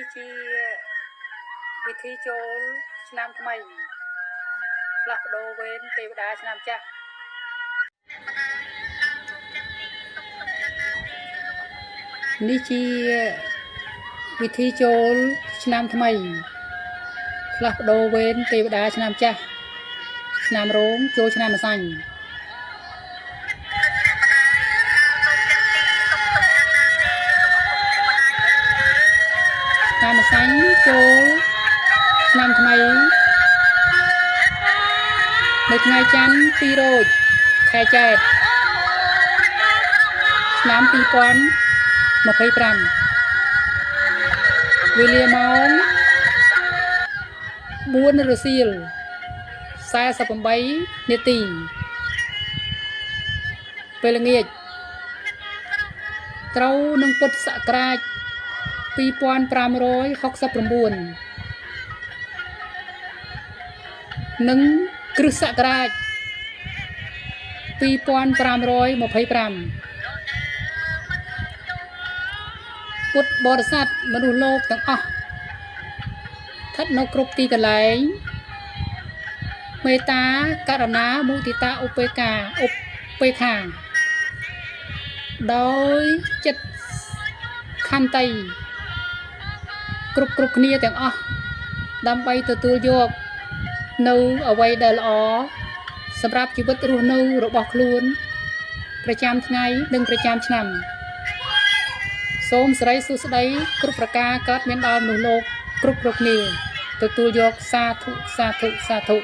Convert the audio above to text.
នេះជាវិធីចូលឆ្នាំថ្មីផ្លាស់ប្ដូរវេនទេវតាឆ្នាំចាស់នេះជាវិធីចូលឆ្នាំថ្មីផ្លាស់ប្ដូរវេនទេវតាឆ្នាំចាស់ឆ្នាំរោងចូលឆ្នាំម្សាញ់ឆ្នាំម្សាញ់ចូលឆ្នាំថ្មីនៅថ្ងៃច័ន្ទ2រោចខែចែកឆ្នាំ2025វេលាម៉ោង4 រសៀល48 នាទីពេលល្ងាចត្រូវនឹងពុទ្ធសករាជ2569និងគ្រិស្តសករាជ2525ពុទ្ធបរិស័ទមនុស្សលោកទាំងអស់ស្ថិតនៅគ្រប់ទីកន្លែងមេត្តាករុណាមុទិតាឧបេក្ខាដោយចិត្តខន្តីគ្រប់គ្នាទាំងអស់ដើម្បីទទួលយកនៅអ្វីដែលល្អសម្រាប់ជីវិតរស់នៅរបស់ខ្លួនប្រចាំថ្ងៃនិងប្រចាំឆ្នាំសូមសិរីសួស្តីគ្រប់ប្រការកើតមានដល់មនុស្សលោកគ្រប់គ្នាទទួលយកសាធុ